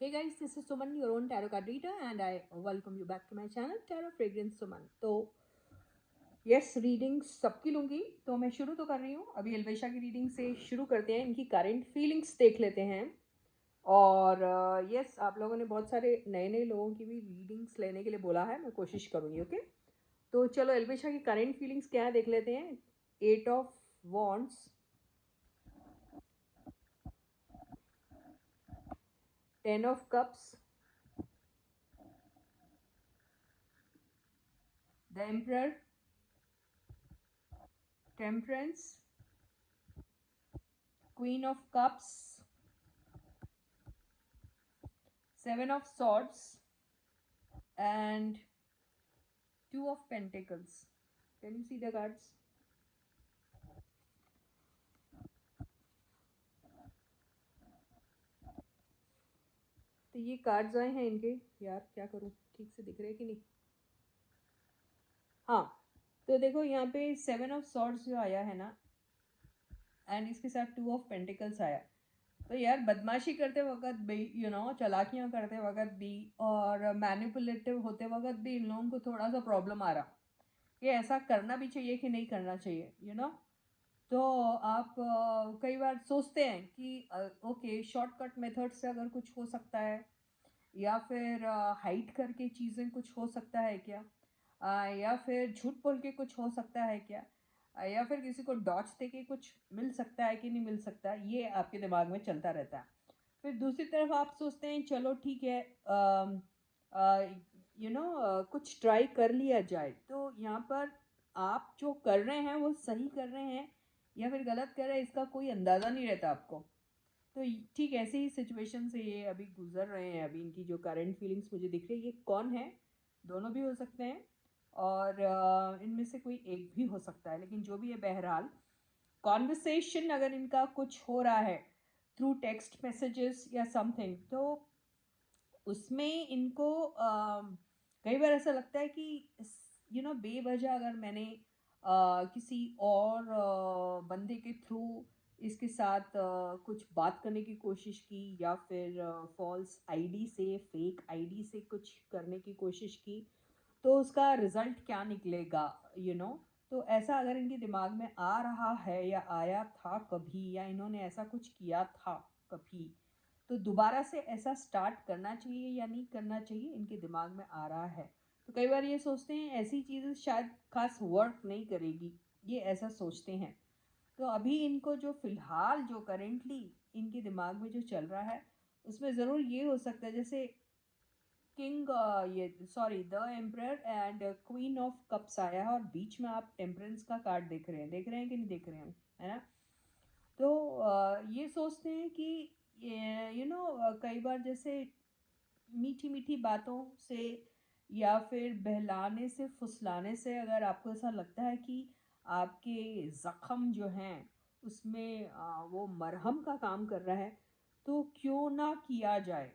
Hey guys, this is Suman, your own tarot card reader, and I welcome you back to my channel, Tarot Fragrance Suman. तो yes, reading सबकी लूँगी, तो मैं शुरू तो कर रही हूँ। अभी अलवेशा की रीडिंग से शुरू करते हैं, इनकी करंट फीलिंग्स देख लेते हैं। और यस, आप लोगों ने बहुत सारे नए नए लोगों की भी रीडिंग्स लेने के लिए बोला है, मैं कोशिश करूँगी। ओके, तो चलो अलवेशा की करंट फीलिंग्स क्या है देख लेते हैं। 8 of wands, 10 of cups, the emperor, temperance, queen of cups, 7 of swords, and 2 of pentacles. Can you see the cards? तो ये कार्ड्स आए हैं इनके। यार क्या करूं, ठीक से दिख रहे कि नहीं? हाँ, तो देखो यहाँ पे 7 of swords जो आया है ना, एंड इसके साथ 2 of pentacles आया। तो यार बदमाशी करते वक्त भी, चालाकियाँ करते वक्त भी और मैनिपुलेटिव होते वक्त भी इन लोगों को थोड़ा सा प्रॉब्लम आ रहा कि ऐसा करना भी चाहिए कि नहीं करना चाहिए। तो आप कई बार सोचते हैं कि ओके, शॉर्टकट मेथड से अगर कुछ हो सकता है, या फिर हाइड करके चीज़ें कुछ हो सकता है क्या, या फिर झूठ बोल के कुछ हो सकता है क्या, या फिर किसी को डॉच दे के कुछ मिल सकता है कि नहीं मिल सकता, ये आपके दिमाग में चलता रहता है। फिर दूसरी तरफ आप सोचते हैं चलो ठीक है, कुछ ट्राई कर लिया जाए। तो यहाँ पर आप जो कर रहे हैं वो सही कर रहे हैं या फिर गलत कर रहे हैं, इसका कोई अंदाज़ा नहीं रहता आपको। तो ठीक ऐसे ही सिचुएशन से ये अभी गुजर रहे हैं। अभी इनकी जो करंट फीलिंग्स मुझे दिख रही है, ये कौन है, दोनों भी हो सकते हैं और इनमें से कोई एक भी हो सकता है, लेकिन जो भी है बहरहाल कॉन्वर्सेशन अगर इनका कुछ हो रहा है थ्रू टेक्स्ट मैसेजेस या समथिंग, तो उसमें इनको कई बार ऐसा लगता है कि बेवजह अगर मैंने किसी और बंदे के थ्रू इसके साथ कुछ बात करने की कोशिश की, या फिर फॉल्स आईडी से, फेक आईडी से कुछ करने की कोशिश की, तो उसका रिजल्ट क्या निकलेगा। तो ऐसा अगर इनके दिमाग में आ रहा है या आया था कभी, या इन्होंने ऐसा कुछ किया था कभी, तो दोबारा से ऐसा स्टार्ट करना चाहिए या नहीं करना चाहिए, इनके दिमाग में आ रहा है। तो कई बार ये सोचते हैं ऐसी चीज़ें शायद खास वर्क नहीं करेगी, ये ऐसा सोचते हैं। तो अभी इनको जो फ़िलहाल जो करेंटली इनके दिमाग में जो चल रहा है, उसमें ज़रूर ये हो सकता है, जैसे किंग, ये sorry, the emperor and queen of cups आया है और बीच में आप टेम्परेंस का कार्ड देख रहे हैं कि नहीं देख रहे हैं, है ना? तो ये सोचते हैं कि कई बार जैसे मीठी मीठी बातों से या फिर बहलाने से, फुसलाने से, अगर आपको ऐसा लगता है कि आपके ज़ख्म जो हैं उसमें वो मरहम का काम कर रहा है, तो क्यों ना किया जाए।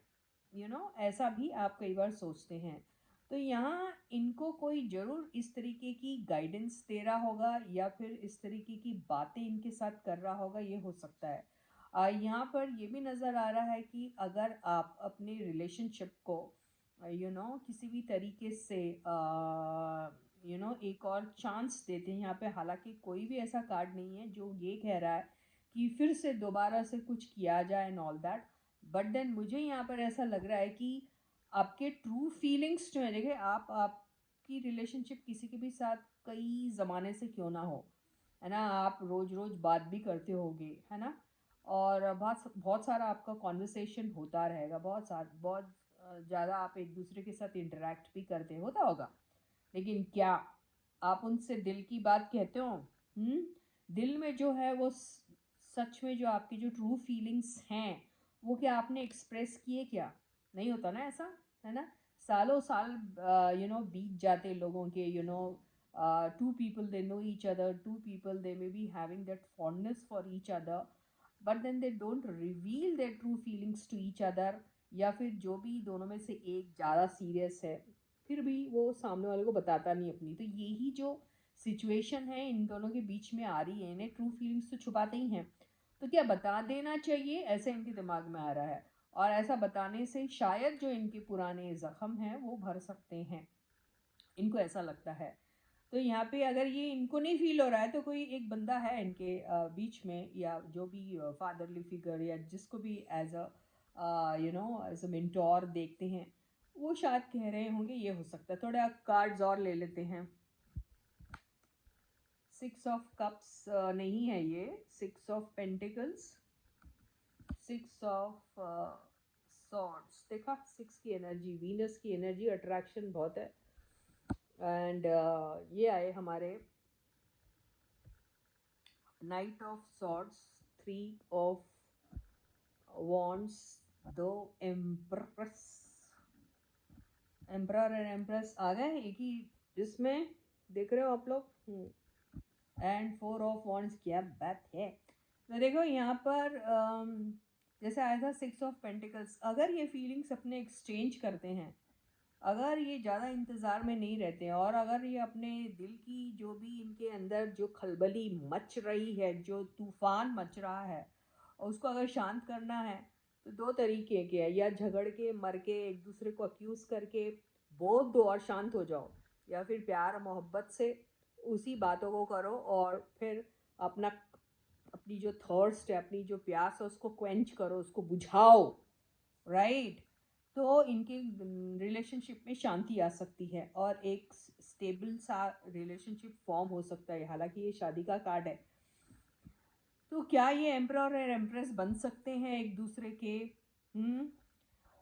ऐसा भी आप कई बार सोचते हैं। तो यहाँ इनको कोई ज़रूर इस तरीके की गाइडेंस दे रहा होगा या फिर इस तरीके की बातें इनके साथ कर रहा होगा, ये हो सकता है। यहाँ पर ये भी नज़र आ रहा है कि अगर आप अपने रिलेशनशिप को किसी भी तरीके से एक और चांस देते हैं यहाँ पे, हालांकि कोई भी ऐसा कार्ड नहीं है जो ये कह रहा है कि फिर से दोबारा से कुछ किया जाए and all that, but then मुझे यहाँ पर ऐसा लग रहा है कि आपके ट्रू फीलिंग्स जो है, देखिए आपकी रिलेशनशिप किसी के भी साथ कई ज़माने से क्यों ना हो, है ना, आप रोज़ रोज़ बात भी करते होगे, है ना, और बहुत बहुत सारा आपका कॉन्वर्सेशन होता रहेगा, बहुत ज़्यादा आप एक दूसरे के साथ इंटरेक्ट भी करते होता होगा। लेकिन क्या आप उनसे दिल की बात कहते हो? दिल में जो है वो सच में जो आपकी जो ट्रू फीलिंग्स हैं, वो क्या आपने एक्सप्रेस किए क्या? नहीं होता ना ऐसा, है ना? सालों साल बीत जाते लोगों के, two people they know each other, two people they may be having that fondness for each other, but then they don't reveal their true feelings to each other, या फिर जो भी दोनों में से एक ज़्यादा सीरियस है फिर भी वो सामने वाले को बताता नहीं अपनी। तो यही जो सिचुएशन है इन दोनों के बीच में आ रही है, इन्हें ट्रू फीलिंग्स तो छुपाते ही हैं, तो क्या बता देना चाहिए, ऐसे इनके दिमाग में आ रहा है। और ऐसा बताने से शायद जो इनके पुराने ज़ख्म हैं वो भर सकते हैं, इनको ऐसा लगता है। तो यहाँ पे अगर ये इनको नहीं फील हो रहा है तो कोई एक बंदा है इनके बीच में, या जो भी फादरली फिगर या जिसको भी as a as a mentor देखते हैं, वो शायद कह रहे होंगे ये हो सकता है। थोड़ा कार्ड्स और ले लेते हैं। 6 ऑफ कप्स नहीं है ये, 6 ऑफ पेंटिकल्स, 6 ऑफ सॉर्ड्स। देखा 6 की एनर्जी, वीनस की एनर्जी, अट्रैक्शन बहुत है। एंड ये आए हमारे knight of swords, 3 of wands, 2 empress, emperor and empress आ गए एक ही जिसमें, देख रहे हो आप लोग। एंड 4 ऑफ वॉन्ड्स, क्या बात है। तो देखो यहाँ पर जैसे आया था 6 ऑफ पेंटिकल्स, अगर ये फीलिंग्स अपने एक्सचेंज करते हैं, अगर ये ज़्यादा इंतज़ार में नहीं रहते हैं, और अगर ये अपने दिल की जो भी इनके अंदर जो खलबली मच रही है, जो तूफान मच रहा है, और उसको अगर शांत करना है तो 2 तरीके के हैं, या झगड़ के मर के एक दूसरे को अक्यूज़ करके बोल दो और शांत हो जाओ, या फिर प्यार मोहब्बत से उसी बातों को करो और फिर अपना अपनी जो थर्स्ट है, अपनी जो प्यास है उसको क्वेंच करो, उसको बुझाओ, राइट। तो इनके रिलेशनशिप में शांति आ सकती है और एक स्टेबल सा रिलेशनशिप फॉर्म हो सकता है। हालांकि ये शादी का कार्ड है, तो क्या ये एम्परर और एम्प्रेस बन सकते हैं एक दूसरे के?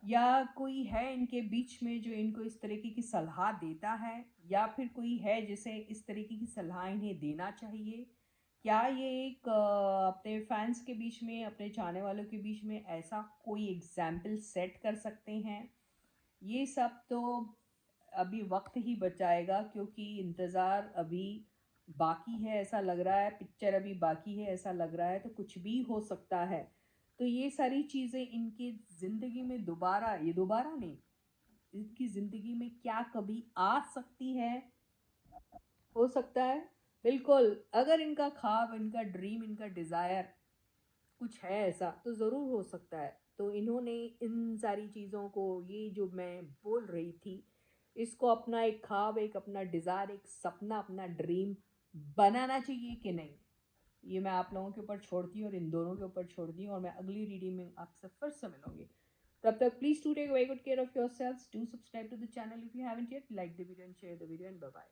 या कोई है इनके बीच में जो इनको इस तरीके की सलाह देता है, या फिर कोई है जिसे इस तरीके की सलाह इन्हें देना चाहिए? क्या ये एक अपने फैंस के बीच में, अपने चाहने वालों के बीच में ऐसा कोई एग्जाम्पल सेट कर सकते हैं? ये सब तो अभी वक्त ही बचाएगा, क्योंकि इंतज़ार अभी बाकी है ऐसा लग रहा है, पिक्चर अभी बाकी है ऐसा लग रहा है, तो कुछ भी हो सकता है। तो ये सारी चीज़ें इनकी ज़िंदगी में दोबारा, ये दोबारा नहीं, इनकी ज़िंदगी में क्या कभी आ सकती है, हो सकता है। बिल्कुल, अगर इनका ख्वाब, इनका ड्रीम, इनका डिज़ायर कुछ है ऐसा, तो ज़रूर हो सकता है। तो इन्होंने इन सारी चीज़ों को, ये जो मैं बोल रही थी, इसको अपना एक ख्वाब, एक अपना डिज़ायर, एक सपना, अपना ड्रीम बनाना चाहिए कि नहीं, ये मैं आप लोगों के ऊपर छोड़ती हूँ और इन दोनों के ऊपर छोड़ती हूँ। और मैं अगली रीडिंग में आपसे फिर से मिलूंगी। तब तक please to take very good care of yourself, do subscribe to the channel if you haven't yet, like the video and share the video, and bye bye.